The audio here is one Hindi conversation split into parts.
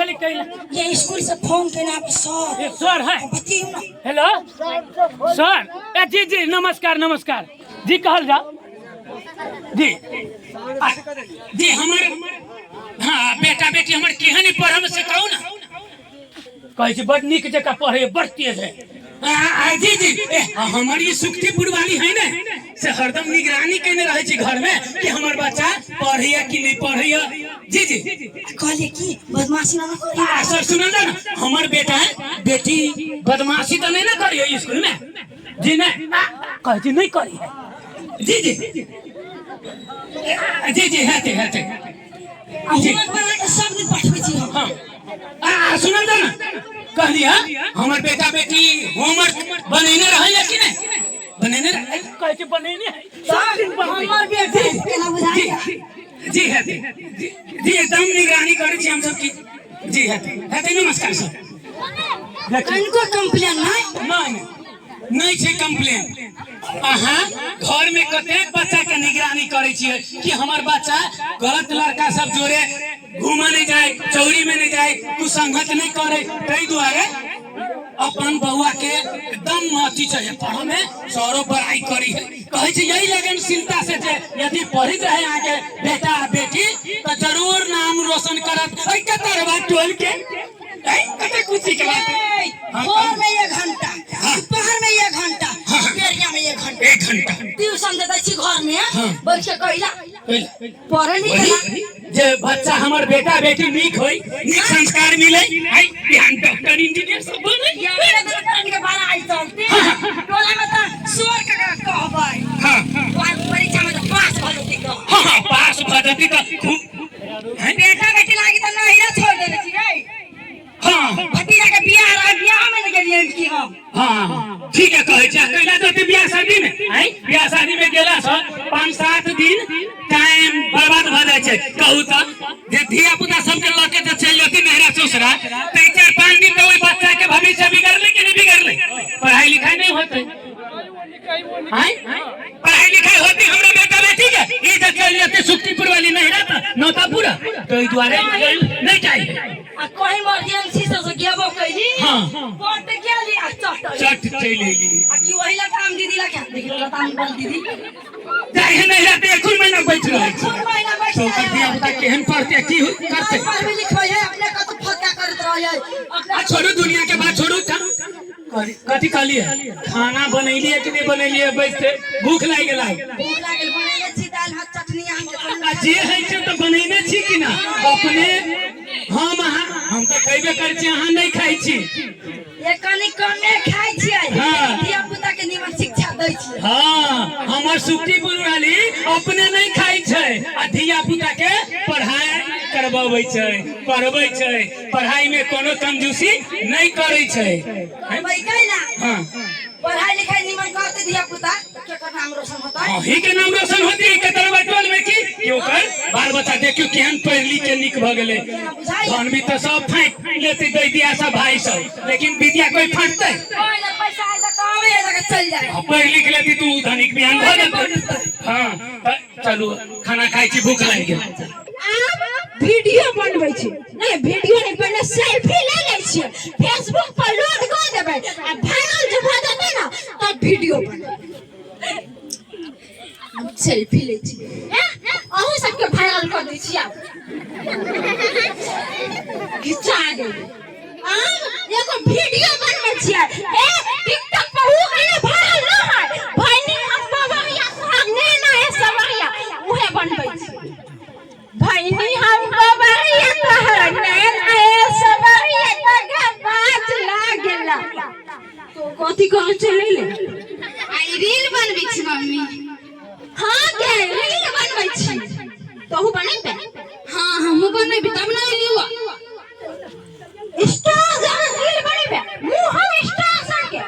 चली कैला ये स्कूल से फोन के नाम सर ये सर है बताइए ना। हेलो सर जी जी नमस्कार नमस्कार जी कहल जाओ जी जी हमारे हाँ बेटा बेटी हमारे केहनी पढ़म से कहू ना कहे छी बड़ निक जगह पढ़े बड़ तेज है जी जी हमारी सुखतीपुर वाली है ना से हरदम निगरानी करने रहे छी घर में कि हमार बच्चा पढ़िया कि नहीं पढ़िया जी जी कहले की बदमाशी ना करी सर सुनल ना हमार बेटा है बेटी बदमाशी तो नहीं ना करिए स्कूल में जी नहीं कहे छी नहीं करी है जी जी जी जी है होमवर्क बना के सब दिन पढ़बै छी हम हां सुनल ना कहली हां हमर बेटा बेटी होमवर्क बनेने रहै कि नहीं बनेने रहे कहे छी बनेने है सब दिन हमर बेटी केना बुझाइया जी है जी एकदम निगरानी करै छी हम सब की जी है नमस्कार सर कनको कंप्लेन नहीं छे कंप्लेन अहाँ घर में कतेक बच्चा के निगरानी करे छिए कि हमार बच्चा गलत लड़का सब जोरे घूमा नहीं जाए चौरी में नहीं जाए तू संगत नहीं करे तई दुआरे अपन बउआ के एकदम अथी चाहिए पढ़ो में सौरो पढ़ाई करी है कहे छी यही लगनशीलता से जे यदि पढ़ित रहे आगे बेटा बेटी तो जरूर नाम रोशन करत ऐ कतरवा टोल के ऐ कते खुशी के बात भोर में 1 घंटा दोपहर में 1 घंटा बेरिया में 1 घंटा ट्यूशन देता छी घर में बैठ के कहिला पढ़े नहीं जे बच्चा हमर बेटा बेटी नीक होई नीक संस्कार मिले आई ध्यान डॉक्टर इंजीनियर सब बने ये करन के बारा आई चलते टोला में त सोर के कहबै हां परीक्षा में तो पास भलती को हां पास भलती तो खूब बेटा बेटी लागी त नहिरा छोड़ देले छी रे हां भतीजा के बियाह में गेलिए की हम हां ठीक है कहे छ कैला तो बियाह शादी में आई बियाह शादी में गेला सर 5-7 दिन टाइम बर्बाद भ जाय छै कहू त जे धिया पुता सब के लके त चल जती नहरा ससुरा 3-4-5 दिन तो ओई बच्चा के भविष्य बिगड़ले कि नहीं बिगड़ले पढ़ाई लिखाई नहीं होते आई पढ़ाई लिखाई होती हमरा बेटा बेटी के ई जे चल जते सुखतीपुर वाली नहरा त नौतापुरा तो ई द्वारे नहीं चाहिए आ कोई इमरजेंसी से गेबो कैली हां पट गेली आ चट चलेली आ कि वही ला काम दीदी ला क्या देख लो काम बोल दीदी जाए नहीं रहते एक महीना बैठ रहे तो कर दिया बता केहन पढ़ते की करते पढ़ लिखबै है अपने का तो फटका करत रहे अपना छोड़ो दुनिया के बात छोड़ो कथी कहली है खाना बनैलिए कि नहीं बनैलिए बैठते भूख लाग गेला भूख लागल बनैले छी दाल भात चटनी हम जे है से तो बनैने छी कि ना अपने हम तो कहबे कर छी अहाँ नहीं खाई छी ये कनी कमे खाई छी हां धिया पुता के निमन शिक्षा दै छी हां हमर सुखतीपुर वाली अपने नहीं खाई छै आ धिया पुता के पढ़ाई करबाबै छै पढ़बै छै पढ़ाई में कोनो कंजूसी नहीं करै छै भाई कहला हां पढ़ाई लिखाई निमन करते धिया पुता केकर नाम रोशन होता है ही के नाम रोशन होती है कतरवा टोल में की क्यों कर बाल बच्चा देखियो केहन पढ़ लिख के निक भ गेले धन भी तो सब फाट लेते दे दिया सब भाई सब लेकिन विद्या कोई फाटते कोई ना पैसा आए तो कावे लगे चल जाए पढ़ लिख लेती तू धनिक बिहान भ जाते हां चलो खाना खाई छी भूख लाग गेल आप वीडियो बनबै छी नहीं वीडियो नहीं पहले सेल्फी ले लै छी फेसबुक पर लोड कर देबै आ वायरल जे भ जेतै ना तब वीडियो बनबै सेल्फी ले छी अहू सबके वायरल कर दै छी आप खिचा दे एगो वीडियो बनबै छियै टिकटॉक पर उ कने वायरल न है भैनी हम बबरिया सामने ना है सबरिया उहे बनबै छी भैनी हम बबरिया कहने आए सबरिया तगा बाज लागेला तो कथि कह चले ले आई रील बनबै छी मम्मी हां के रील बनबै छी तोहू बनैबे हां हमहू बनैबे तब ना लियुआ स्टार जन रील बनैबे मुंह हम स्टार सन के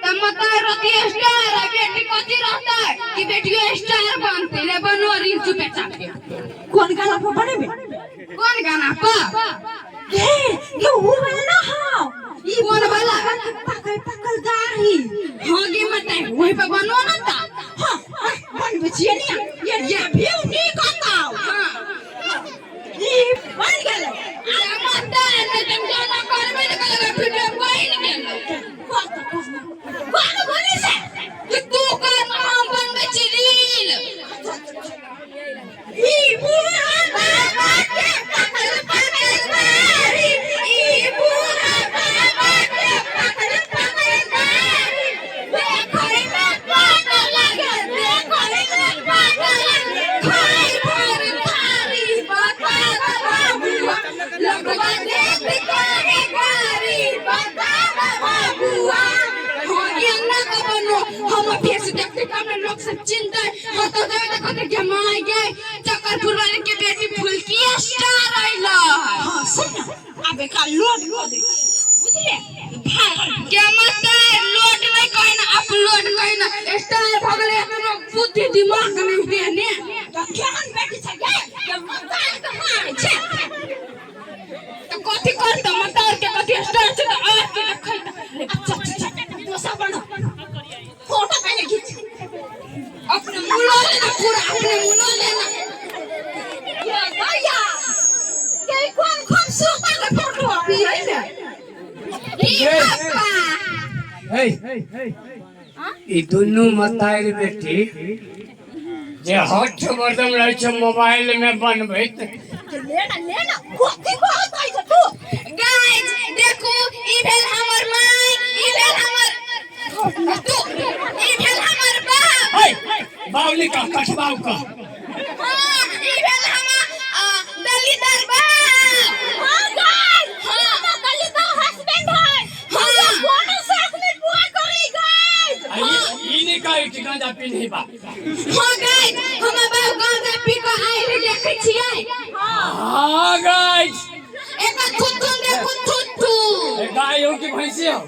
तब मत रोती स्टार बेटी कथि रहता है कि बेटियो स्टार बनते ले बनो रील चुपे चाप के कौन गाना पर बनैबे कौन गाना पर ये वो वाला ना हां ई कौन वाला पकड़ पकड़ गाड़ी हां गे मत वही पे बनो ना ता हां बनबै छियै ने ये व्यू नहीं करता हां ई बन गेलै गांव में लोग सब चिंता है तो कहते कि माय गए चक्करपुर वाले के बेटी फुलकी स्टार आइला। हां सुन अबे का लोड बुझले क्या मतलब लोड नहीं कहना अपलोड कहना स्टार भगले तो बुद्धि दिमाग में देने तो केहन बेटी छ गे के मतार के मारे छे तो कथि करत मतार के कथि स्टार छ तो आज के देखै अच्छा दोसा बनो फोटो पहले खींच अपने मुंह लेना पूरा अपने मुंह लेना ये भैया के कौन सोता के फोटो अभी है ना ई दुनू मतारी बेटी जे हठ बर्दम रहे छ मोबाइल में बनबैत लेना कथि बात है तू गाइस देखो ई भेल हमर माय ई भेल हमर तू ई भेल हमर बाप बावली का कठबाव का हां ई भेल हमर दलितर बाप हां गाइस हां दलितर हस्बैंड है हां कोनो साथ में बुआ करी गाइस ई ने का गांजा पी नहीं बा हां गाइस हमर बाप गांजा पी के आइल देखै छियै हां गाइस एका थुथु देखो थुथु गाय हो कि भैंसी हो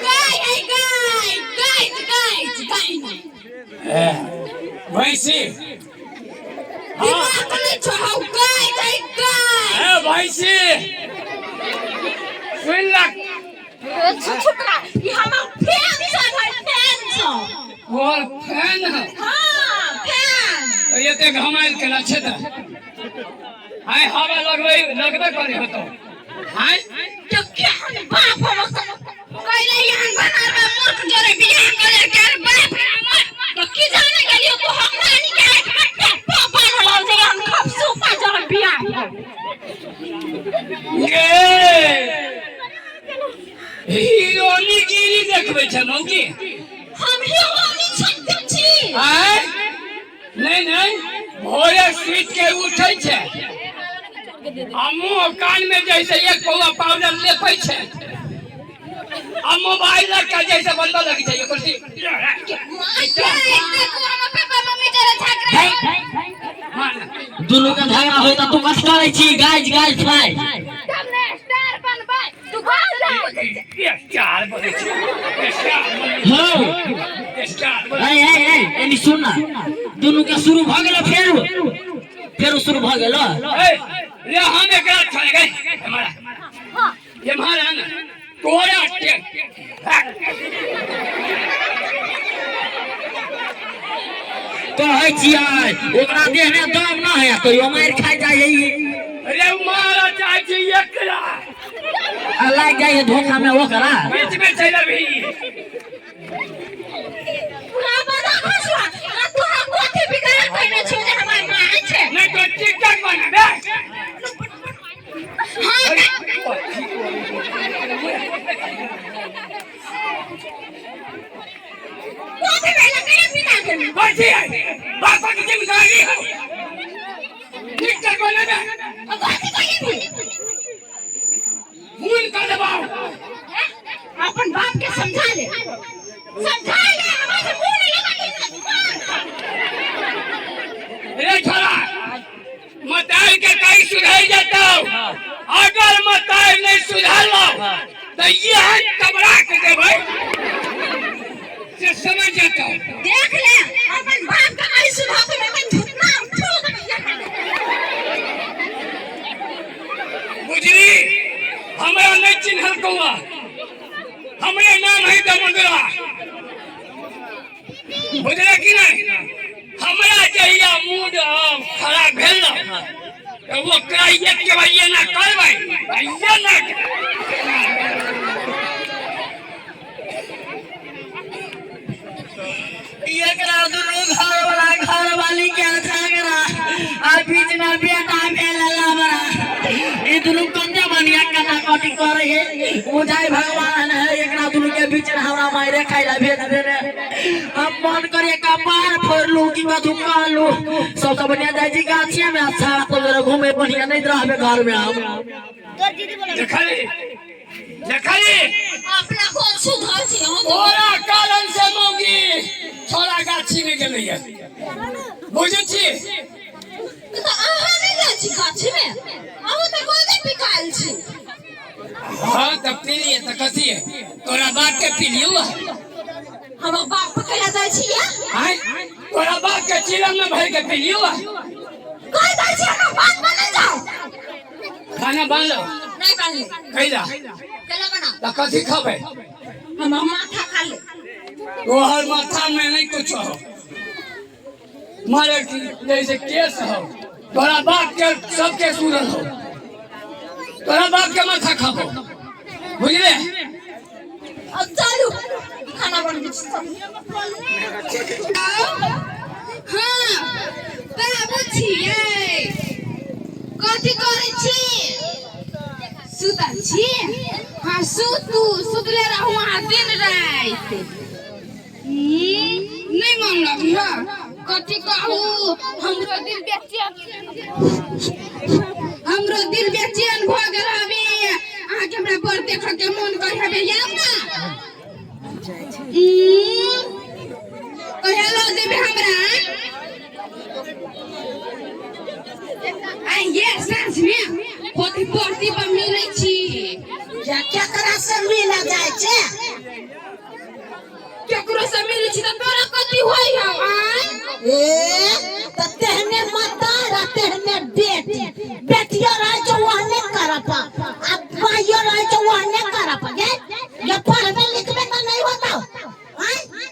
गाय भैंसी दिमाग नहीं छोड़ो गाय ए भैंसी सुन लग छुपरा ये हमार फैन सब है फैन सब बोल फैन है हां फैन ये ते घमाइल के लक्षे त हाय हवा लगबे करे हो तो हाय तो क्या हम बाप हम कहले यहां बनार में मूर्ख जोरे बियाह करे के बाप तो की जाने के लिए तो हमरा नहीं के पापा न लाओ जे हम खप सोफा जोरे बियाह ये हीरोनी गिरी देखबे छ मौगी हम हीरोनी छक्के छी हाय नहीं भोरे सीट के उठै छै आ मुंह कान में जैसे एक पौवा पाउडर लेपै छै आ मोबाइल का जैसे बंदा लगी छै कुर्सी दोनों का झगड़ा होता तू कस करे छी गाइज खाए तुमने स्टार बनबै तू भाग जा स्टार बने छै स्टार ए एनी सुन ना दोनों का शुरू भ गेल फेर शुरू भ गेल ये हम एकरा छोड़ गए हमारा हां ये हमारा ना कोड़ा के कहै छियै ओकरा देह में दम न है तो यो मार खा जाय अरे मारा चाहे छी एकरा लाग जाय धोखा में ओकरा बीच में चल भी पूरा बड़ा हसवा तू हम कोथे बिगाड़ कइने छै जे हमर माय छै नहीं तो टिकटॉक बनाबे कोथे बेला करे बिना के बची है बापा की जिम्मेदारी है टिकटॉक बनाबे अब कोथे कइने फोन कर दबाओ अपन बाप के समझा ले हमारे मुंह में लगा रे छोरा मताल के कहीं सुधर जाता अगर मताल नहीं सुधर लो तो ये कबरा के देबै से समझ जाता देख ले अपन बाप का नहीं सुधार में मैं झुकना ठोक बुझली हमरा नहीं चिन्हल कौआ हमरे नाम है दमोदरा बुझले कि नहीं हमरा जहिया मूड खराब भेल न तो वो कराइए के भाई ना करबै ये ना एकरा दुनू घर वाली के झगड़ा आ बीच में बेटा भेल लबड़ा ई दुनू कन्या बनिया कटा कटी करे है मुझाई भगवान है एकरा दुनू के बीच में हमरा मारे खाइला भेज दे रे हम मन करे कपार फोड़ लू की बात कह लू सब बढ़िया जाय जी गाछिया में अच्छा तो जरा घूमे बढ़िया नहीं रहबे घर में हम देखली देखली अपना कौन सुधार छी हम ओरा कारण से मौगी छोड़ा गाछी में गेलै है बुझै छी तो आहा नहीं जाइ छी गाछी में हम तो कोई नहीं पिकाल छी हां तब पीलिए त कथी है तोरा बाप के पीलियो हम बाप पकड़ा जाइ छी या हां तोरा बाप के चिलम में भर के पीलियो कोई जाइ छी हम बात बने जाओ खाना बन लो नहीं बने कैला केला बना त कथी खाबे हम माथा खा ले तोहर माथा में नहीं कुछ हो मारे जैसे केस हो तोरा बाप के सबके सूरन हो तोरा बाप के माथा खाबो बुझले अब चालू खाना बन गई हां बाबू छियै कथि करै छी सुतल छी हां सुतले रहू आ दिन रात नहीं मन लगी हां कथि कहू हमरो दिल बेचैन भ गेल हबे अहाँ के हमरा पर देख के मन कर हबे याद ना कहलो देबे हमरा आई ये सांस में कथि पड़ती पर मिलै छी क्या करा से मिल जाय छै केकरो से मिलै छी त तोरा कथि होय हौ ए त तेहने माता तेहने बेटिया रह जो वहने करप अब भाइयो रह जो वहने करप ये पढ़बे लिखबे त नहीं होता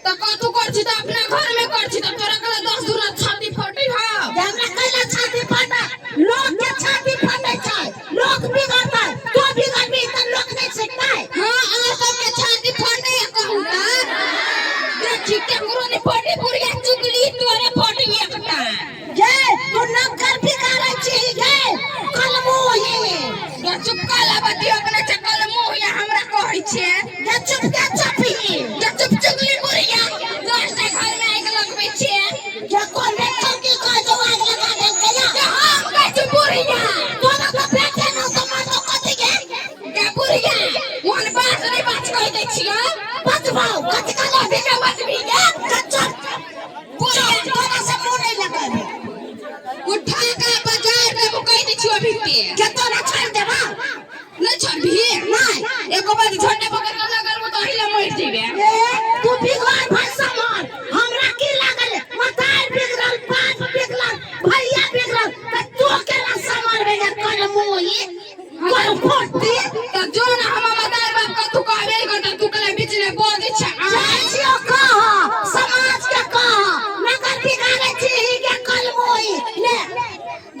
तो कतु कर छी त अपना घर में कर छी त तोरा कला 10 दूर छाती फटै ह हमरा कैला छाती फटा लोग के छाती फटै छै लोग बिगड़तै तो बिगड़बी त लोग नहीं सीखतै हां अहाँ सब के छाती फटै कहू त देखि केकरो ने फटै पुरिया चुगली तोरे फटै एकटा गे तू नौकर बिगाड़ै छी गे कलमोही गे चुप काला बतियो अपने से कलमोही हमरा कहै छै गे चुप के चपी गे चुप चुगली पुरिया दोस्त घर में आके लगबै छै गे कोने चौकी कह दो आग लगा दे गया गे हम गे चुप पुरिया तोरा तो बेटे न तो मन तो कथि गे गे पुरिया मोन बात नहीं बात कह दै छियो बतबाओ कथि का लबी के बतबी गे चुप पुरिया तोरा से मुंह नहीं लगाबे उठा के बाजार में मुकई दै छियो अभी पे के तोरा छोड़ देबा नहीं छोड़बी नहीं एको बार झंडे पकड़ के लगल मत हिला मर जेबे तू बिगड़ भाई समान हमरा की लागल मतार बिगड़ल बाप बिगड़ल भैया बिगड़ल त तू केला समान बेगर कर मोई कर फोड़ती त जो ना हम मतार बाप का तू कहबे करता तू कला बीच में बोल दे छ जाइयो कह समाज के कह नगर बिगाड़े छी के कल मोई ले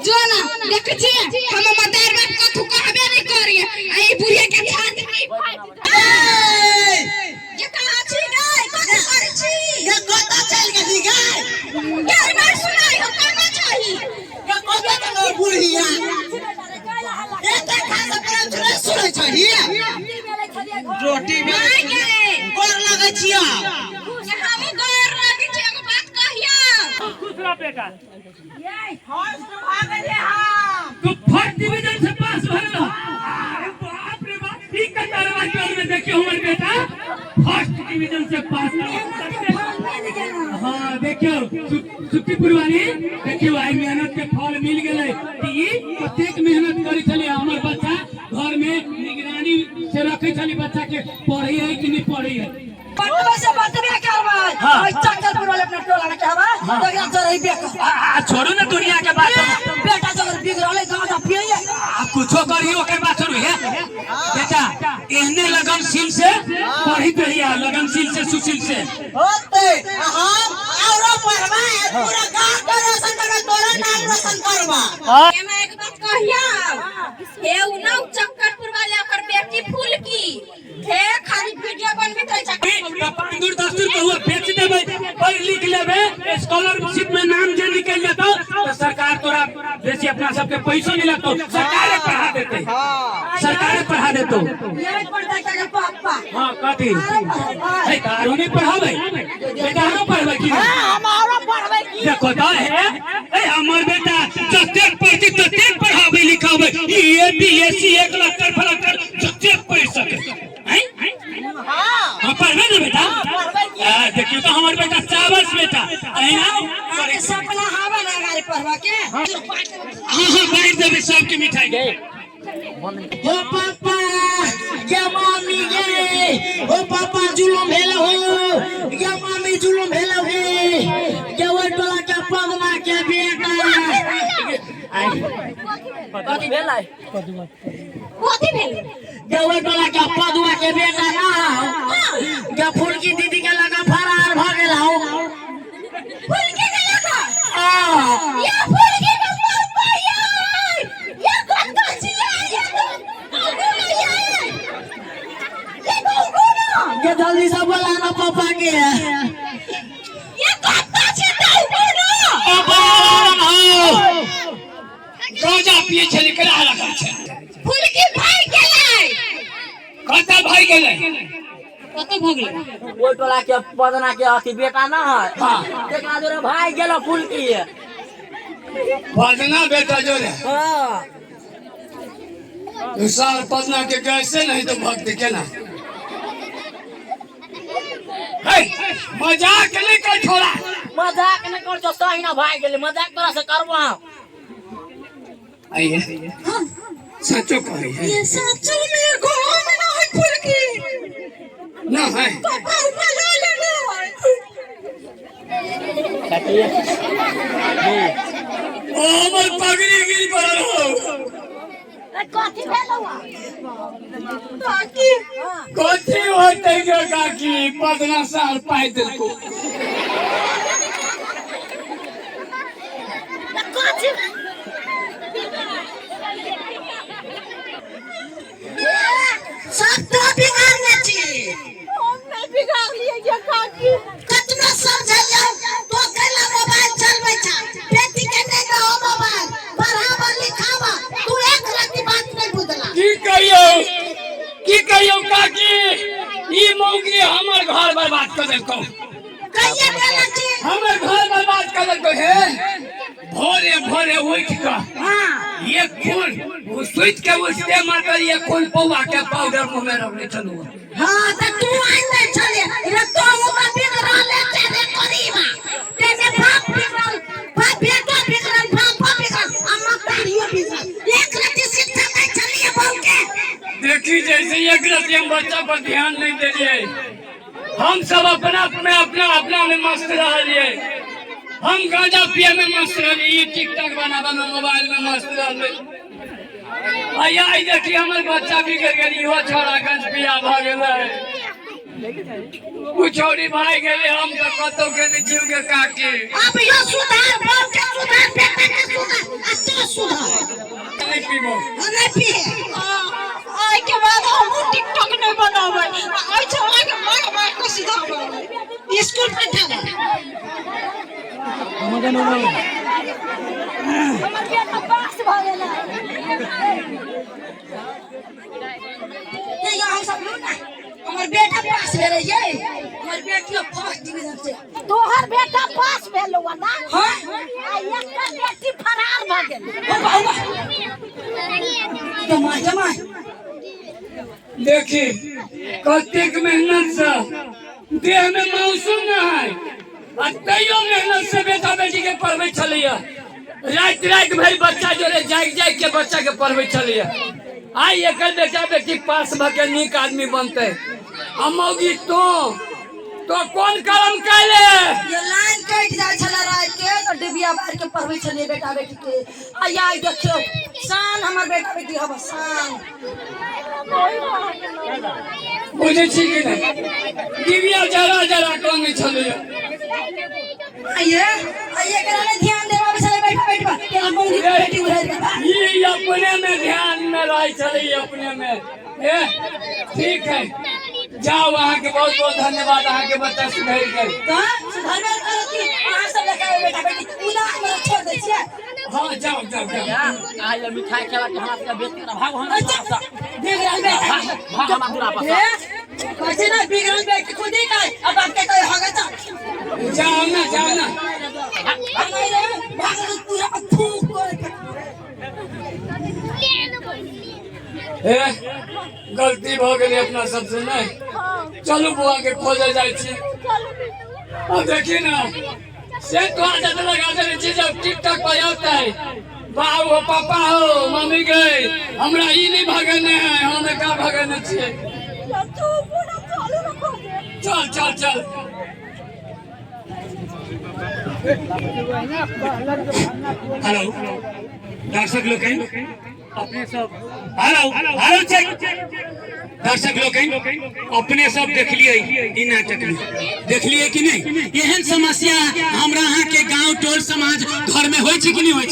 जो ना देख छी हम मतार बाप का तू कहबे नहीं करिए आई बुढ़िया के छाती नहीं फाट ये कहां छी गई कथि करै छी ये कतऽ चल गेली गई यार मैं सुनाई हम करना चाहिए ये कतऽ चल बुढ़िया एते खास पर सुनै छी रोटी में गोर लगै छिया हमें गोर लगै छी एगो बात कहिया खुश रह बेटा ये फर्स्ट भागले हम तू फर्स्ट डिवीजन से पास भइल अरे बाप रे बाप ई कतरवा चोर में देखियो हमर बेटा फर्स्ट डिवीजन से पास हां देखियो सुखीपुर वाली देखियो आई मेहनत के फल मिल गेलै कि ई कतेक मेहनत करै छले हमर बच्चा घर में निगरानी से रखै छले बच्चा के पढ़ै है कि नहीं पढ़ै है बतबे से बतबे करबै ओइ चक्करपुर वाले अपना टोला में कहबा तगड़ा चोरई बेक छोड़ू ना दुनिया के बात बेटा जगर बिगड़ले गांजा पिए कुछो करियो ओकर बात छोड़ू है बेटा एहने लगनशील से पढ़ित रहिया लगनशील से सुशील से होते हम औरो पढ़बा पूरा गांव के रोशन करबा तोरा नाम रोशन करबा एमे एक बात कहिया हे उना चक्करपुर वाले ओकर बेटी फूल की हे खाली वीडियो बनबैत रह छै दूर दस्तूर के हुआ बेच देबे पढ़ लिख लेबे स्कॉलरशिप में नाम जे निकल जेतो तो सरकार तोरा बेसी अपना सब के पैसो नहीं लगतो सरकार पढ़ा देते सरकार पढ़ा देतो ये पढ़ता के पापा हां कथी ए कारो नहीं पढ़ावे बेटा हम पढ़बे की हम औरो पढ़बै की देखो तो है ए हमर बेटा जते पढ़ती तते पढ़ावे लिखावे ये बीएससी 1 लाख फलक जते पढ़ सके पढ़बे ना बेटा देखियो तो हमार बेटा चावस बेटा आई ना अरे सपना हवा ना गाड़ी पढ़वा के हां बांट देबे सबके मिठाई गए हो पापा या मम्मी गे हो पापा जुलुम भेल हो या मम्मी जुलुम भेल हो या वो टोला के पगमा के बेटा कथी भेल है कथी भेल या वो टोला के पगमा के बेटा ना या फुलकी दीदी के लगा फरार भ गेल हो फुलकी के लगा हां ये फुलकी के पापा ये कत्ता छिया ये ये जल्दी से बोला ना पापा के ये कत्ता छी तू गाजा पिए छली करा रखल छै फुलकी भाई गेलै कतऽ भाई गेलै कतऽ भ गेलै वो टोला के पदना के अथी बेटा ना है हां एकरा जोरे भाई गेलो फुलकी पदना बेटा जोरे हां साल पदना के कैसे नहीं तो भक्त केना है मजाक नहीं कर छोड़ा मजाक न कर जो सही ना भाई गेले मजाक तोरा से करबो आइए सचो कहे है ये सच में गांव में ना है फुलकी ना है पापा ऊपर ले लेना ओ हमर पगड़ी गिर पड़ल हो कथी भेलौआ काकी कथी होते गे काकी पदना साल पाई देलको कथी सब तो बिगाड़ने छी हम नहीं बिगाड़ लिए ये काकी कितना समझलियो तो गला मोबाइल चलबै छ बेटी के नहीं दो मोबाइल पढ़ावा लिखावा तू एक रत्ती बात नहीं बुझला की कहियो काकी ई मौगी हमर घर बर्बाद कर देलको कहिए गेला छी हमर घर बर्बाद कर देलको हे भोरे भोरे उठ के हां ये खून वो स्विच के उसके मारकर ये खून पौवा के पाउडर मुंह में रखने चलो हां त तू आई नहीं चले रे तो उमा बिगड़ ले तेरे करीबा तेरे बाप बिगड़ बाप बेटा बिगड़ बाप बिगड़ अम्मा तारियो बिगड़ एक रत्ती शिक्षा नहीं चलिए बोल के देखी जैसे एक रत्ती हम बच्चा पर ध्यान नहीं दे रहे हम सब अपना में मस्त रहिए हम गांजा पिए में मस्त रहिए टिकटॉक बनावे में मोबाइल में मस्त रहिए आया आई देखी हमर बच्चा बिगड़ गेल इहो छोरा गंज पिया भ गेलै उ छोरी भाई गेले हम त कतो के नहीं जीव के काकी अब यो सुधार बोल के सुधार बेटा के सुधार अच्छा सुधार नहीं पीबो नहीं पिए आई के बाद हम टिकटॉक नहीं बनावे आई छोरा के मार को सीधा स्कूल पे था हमर बेटा पास भ गेला ये हम सब लोग ना हमर बेटा पास भेले ये हमर बेटियो फर्स्ट डिवीजन से तोहर बेटा पास भेलो ना हां आ एकटा बेटी फरार भ गेल जमा देखी कतेक मेहनत से देह में मौसम न है आ तैयो मेहनत से बेटा बेटी के पढ़बे छलिए रात भर बच्चा जोरे जाग के बच्चा के पढ़बे छलिए आई एक बेटा बेटी पास भके नीक आदमी बनते अमौगी तो कौन कर्म कैले ये लाइन कट जाय छला रात के तो डिबिया बाहर के पढ़बै छलिए बेटा बेटी के आया देखियो शान हमर बेटा बेटी हब शान बुझे छी कि नहीं डिबिया जरा कम छलिए आइए करा ने ध्यान देबा छले बेटा बेटी पर के मौगी बेटी उधर ये अपने में ध्यान में रह चली अपने में ठीक है जाओ वहाँ के बहुत बहुत धन्यवाद अहाँ के बच्चा सुधर गए सुधारना करती अहाँ सब लेके बेटा बेटी उना हमरा छोड़ दै छियै हाँ जाओ आज मिठाई खिला के हमरा बेच के भाग हम बिगड़ल बेटा भाग हम दूरा पास कैसे ना बिगड़ल बेटी खुद ही नहीं अब आपके तो होगा तो जाओ ना हमारे भागल पूरा फूक कर गलती हो गई अपना सबसे नहीं चलू बुआ के खोजे जाए छी। अब देखिए ना से तो आज लगा दे चीज टिकटॉक पर आता है। बाबू हो पापा हो मम्मी गए हमरा ई नहीं भगने है हमें का भगने छे। चल चल चल हेलो दर्शक लोग अपने सब हेलो हेलो चेक दर्शक लोग अपने सब देख लिए ई नाटक देख लिए कि नहीं। एहन समस्या हमरा यहाँ के गांव टोल समाज घर में होय छै कि नहीं होय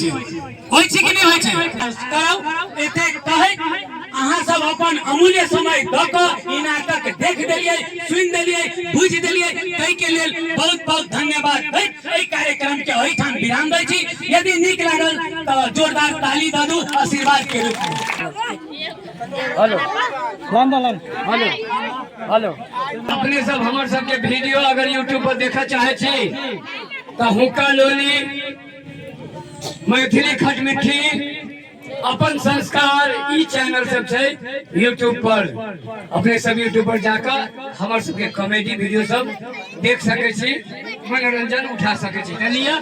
छै कि नहीं होय छै। कराओ एते कहे अहाँ सब अपन अमूल्य समय द क ई नाटक देख देलिए सुन देलिए बुझ देलिए तै के लेल बहुत बहुत धन्यवाद। एहि कार्यक्रम के एहिठाम विराम दै छी। यदि नीक लागल तो जोरदार ताली द दू आशीर्वाद के रूप में। हेलो हेलो हेलो अपने सब हमर सब के वीडियो अगर यूट्यूब पर देखा चाहे छी तो हुक्का लोली मैथिली खटमिठी अपन संस्कार ई चैनल सब छै यूट्यूब पर। अपने सब यूट्यूब पर जाकर हमर सब के कॉमेडी वीडियो सब देख सके छी मनोरंजन उठा सके छी। चलिए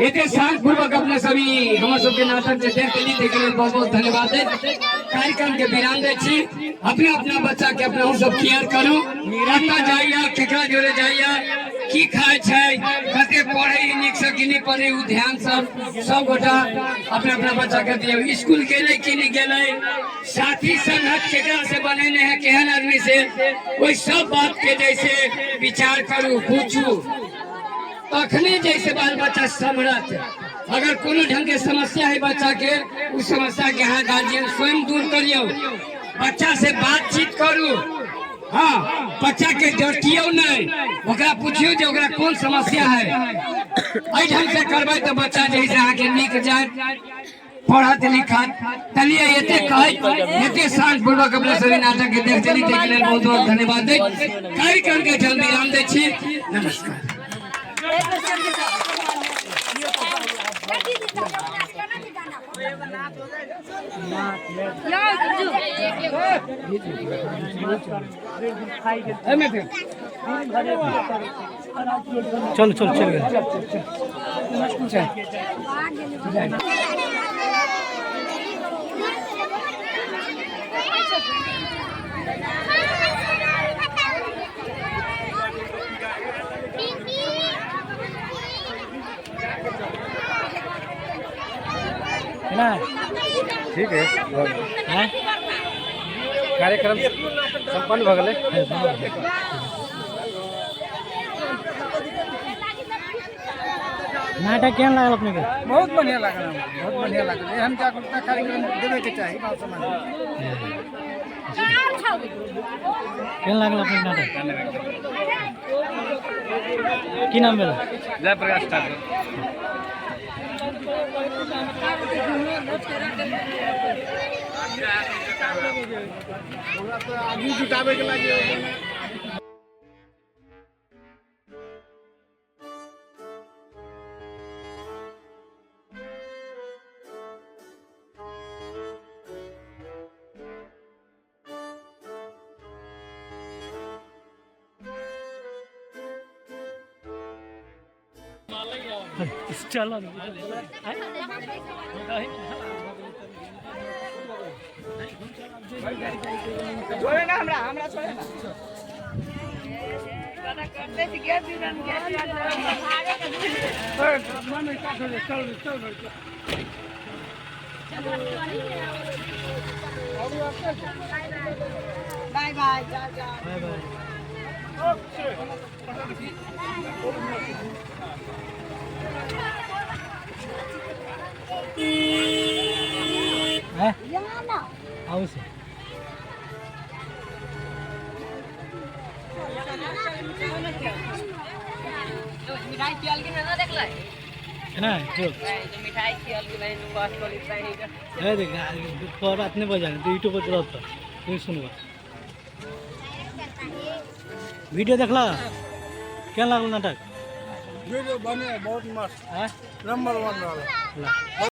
एते शांतिपूर्वक अपने सभी हमर सब के नाटक जे देख लेली देख लेल बहुत बहुत धन्यवाद है। कार्यक्रम के विराम दे छी। अपने अपना बच्चा के अपना सब केयर करू। कतऽ जाइया केकरा जोरे जाइया की खाए छै कते पढ़े नीक से कि नहीं पढ़े उ ध्यान सब गोटा अपने अपना बच्चा के दियो। स्कूल गेले कि नहीं गेले साथी संगत केकरा से बनेने है केहन आदमी से ओई सब बात के जैसे विचार करू पूछू तखने जैसे बाल बच्चा समरत। अगर कोनो ढंग के समस्या है बच्चा के उस समस्या के यहाँ गार्जियन स्वयं दूर करियो। बच्चा से बातचीत करू। हाँ बच्चा के डटियो नहीं ओकरा पूछियो जे ओकरा कौन समस्या है। एहि ढंग से करबै तो बच्चा जैसे आगे नीक जाए पढ़त लिखत। चलिए एते कहे एते शांतिपूर्वक अपने सभी नाटक के देख चली ताहि के लेल बहुत बहुत धन्यवाद दे। कार्यक्रम के जल्दी विराम दे छी। नमस्कार। चलो चलो चल गए ना ठीक है कार्यक्रम संपन्न भ गेलै। नाटक केहन लागल अपने के? बहुत बढ़िया लागल बहुत बढ़िया लागल। एहन जागरूकता कार्यक्रम देवे के चाही गाँव समाज में। केहन लागल अपने नाटक? की नाम भेल? जयप्रकाश ठाकुर। आदमी जुटावे के लागी चलो छोड़े ना हमरा छोड़े ना। Bye bye bye bye. आओ से मिठाई खियाल के ना देखले ना जो मिठाई खियाल के नहीं पास कर पाएगा। ए देख पर बात नहीं बजा तो यूट्यूब पर चला तू सुनवा वीडियो देखला क्या लागल नाटक? वीडियो बने बहुत मस्त हां नंबर 1 वाला।